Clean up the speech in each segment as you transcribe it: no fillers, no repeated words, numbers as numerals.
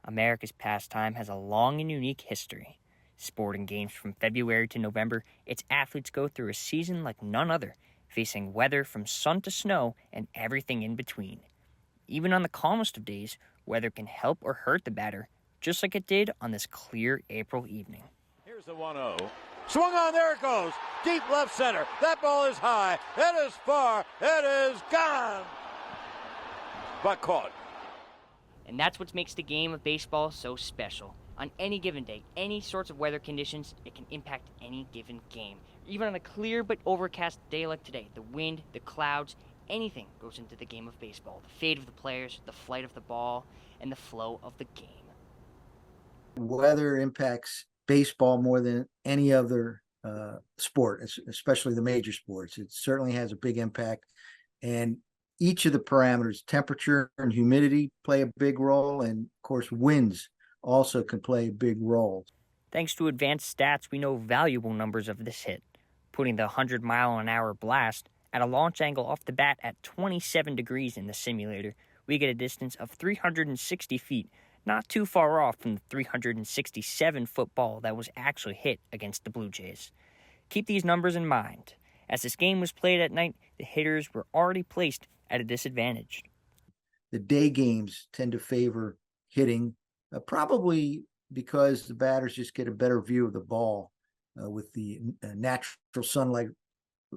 America's pastime has a long and unique history. Sporting games from February to November, its athletes go through a season like none other, facing weather from sun to snow and everything in between. Even on the calmest of days, weather can help or hurt the batter, just like it did on this clear April evening. Here's the 1-0. Swung on, there it goes. Deep left center. That ball is high. It is far. It is gone. But caught. And that's what makes the game of baseball so special. On any given day, any sorts of weather conditions, it can impact any given game. Even on a clear but overcast day like today, the wind, the clouds, anything goes into the game of baseball. The fate of the players, the flight of the ball, and the flow of the game. Weather impacts baseball more than any other sport, especially the major sports. It certainly has a big impact. And each of the parameters, temperature and humidity, play a big role. And of course, winds also can play a big role. Thanks to advanced stats, we know valuable numbers of this hit, putting the 100-mile-an-hour blast at a launch angle off the bat at 27 degrees in the simulator. We get a distance of 360 feet, not too far off from the 367-foot ball that was actually hit against the Blue Jays. Keep these numbers in mind. As this game was played at night, the hitters were already placed at a disadvantage. The day games tend to favor hitting, probably because the batters just get a better view of the ball with the natural sunlight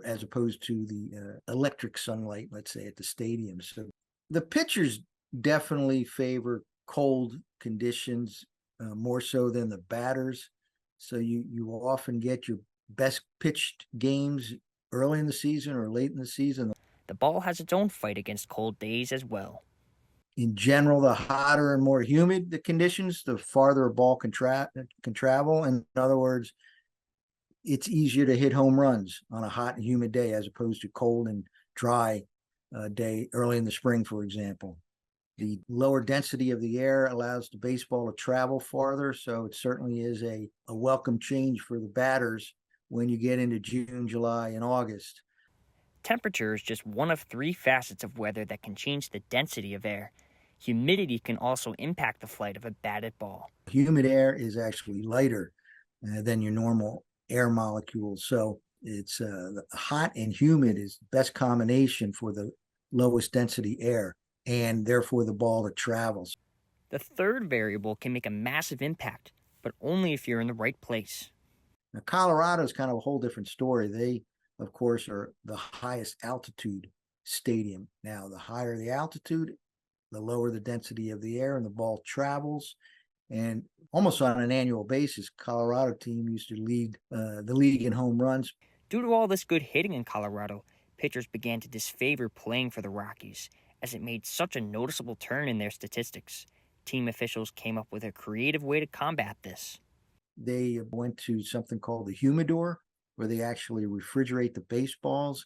as opposed to the electric sunlight, let's say, at the stadium. So the pitchers definitely favor cold conditions more so than the batters. So you will often get your best pitched games early in the season or late in the season. The ball has its own fight against cold days as well. In general, the hotter and more humid the conditions, the farther a ball can travel. In other words, it's easier to hit home runs on a hot and humid day as opposed to cold and dry day early in the spring, for example. The lower density of the air allows the baseball to travel farther, so it certainly is a welcome change for the batters when you get into June, July, and August. Temperature is just one of three facets of weather that can change the density of air. Humidity can also impact the flight of a batted ball. Humid air is actually lighter than your normal air molecules, so it's hot and humid is the best combination for the lowest density air, and therefore the ball that travels. The third variable can make a massive impact, but only if you're in the right place. Now, Colorado is kind of a whole different story. They, of course, are the highest altitude stadium. Now, the higher the altitude, the lower the density of the air and the ball travels. And almost on an annual basis, Colorado team used to lead the league in home runs. Due to all this good hitting in Colorado, pitchers began to disfavor playing for the Rockies, as it made such a noticeable turn in their statistics. Team officials came up with a creative way to combat this. They went to something called the humidor, where they actually refrigerate the baseballs,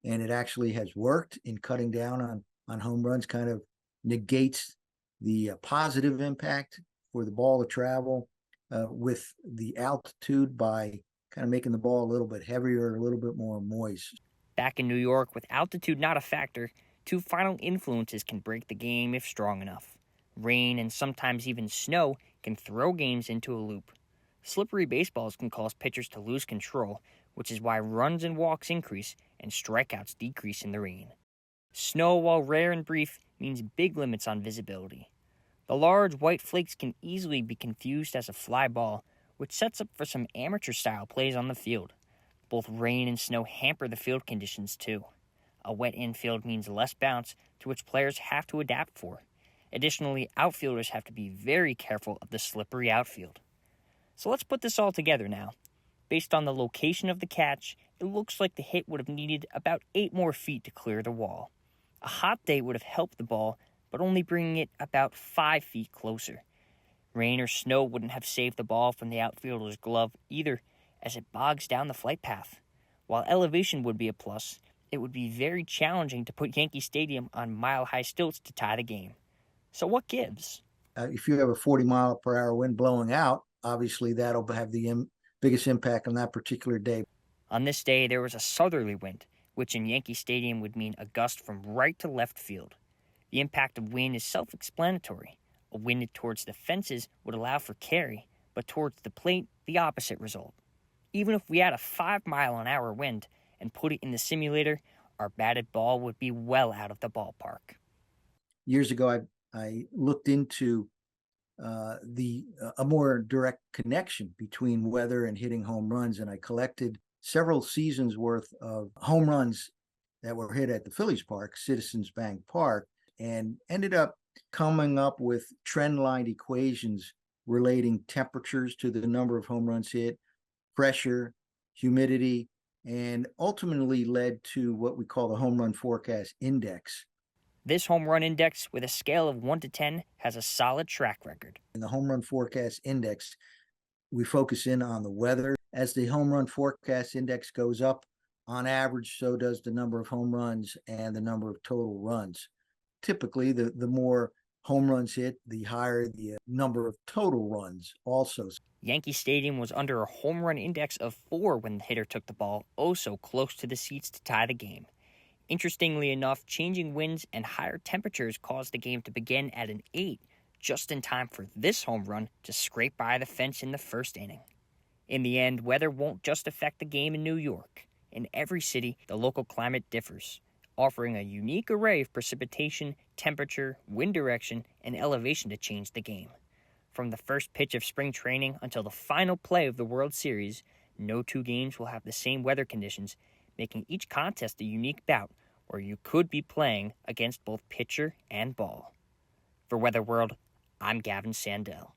and it actually has worked in cutting down on home runs, kind of negates the positive impact for the ball to travel with the altitude by kind of making the ball a little bit heavier, a little bit more moist. Back in New York, with altitude not a factor, two final influences can break the game if strong enough. Rain and sometimes even snow can throw games into a loop. Slippery baseballs can cause pitchers to lose control, which is why runs and walks increase and strikeouts decrease in the rain. Snow, while rare and brief, means big limits on visibility. The large white flakes can easily be confused as a fly ball, which sets up for some amateur-style plays on the field. Both rain and snow hamper the field conditions too. A wet infield means less bounce, to which players have to adapt for. Additionally, outfielders have to be very careful of the slippery outfield. So let's put this all together now. Based on the location of the catch, it looks like the hit would have needed about 8 more feet to clear the wall. A hot day would have helped the ball, but only bringing it about 5 feet closer. Rain or snow wouldn't have saved the ball from the outfielder's glove either, as it bogs down the flight path. While elevation would be a plus, it would be very challenging to put Yankee Stadium on mile-high stilts to tie the game. So what gives? If you have a 40-mile-per-hour wind blowing out, obviously that'll have the biggest impact on that particular day. On this day, there was a southerly wind, which in Yankee Stadium would mean a gust from right to left field. The impact of wind is self-explanatory. A wind towards the fences would allow for carry, but towards the plate, the opposite result. Even if we had a 5-mile-an-hour wind and put it in the simulator, our batted ball would be well out of the ballpark. Years ago, I looked into a more direct connection between weather and hitting home runs, and I collected several seasons worth of home runs that were hit at the Phillies Park, Citizens Bank Park, and ended up coming up with trend line equations relating temperatures to the number of home runs hit, pressure, humidity, and ultimately led to what we call the home run forecast index. This home run index, with a scale of 1 to 10, has a solid track record. In the home run forecast index, we focus in on the weather. As the home run forecast index goes up, on average, so does the number of home runs and the number of total runs. Typically, the more home runs hit, the higher the number of total runs also. Yankee Stadium was under a home run index of 4 when the hitter took the ball, oh so close to the seats to tie the game. Interestingly enough, changing winds and higher temperatures caused the game to begin at an 8, just in time for this home run to scrape by the fence in the first inning. In the end, weather won't just affect the game in New York. In every city, the local climate differs, offering a unique array of precipitation, temperature, wind direction, and elevation to change the game. From the first pitch of spring training until the final play of the World Series, no two games will have the same weather conditions, making each contest a unique bout where you could be playing against both pitcher and ball. For Weather World, I'm Gavin Sandel.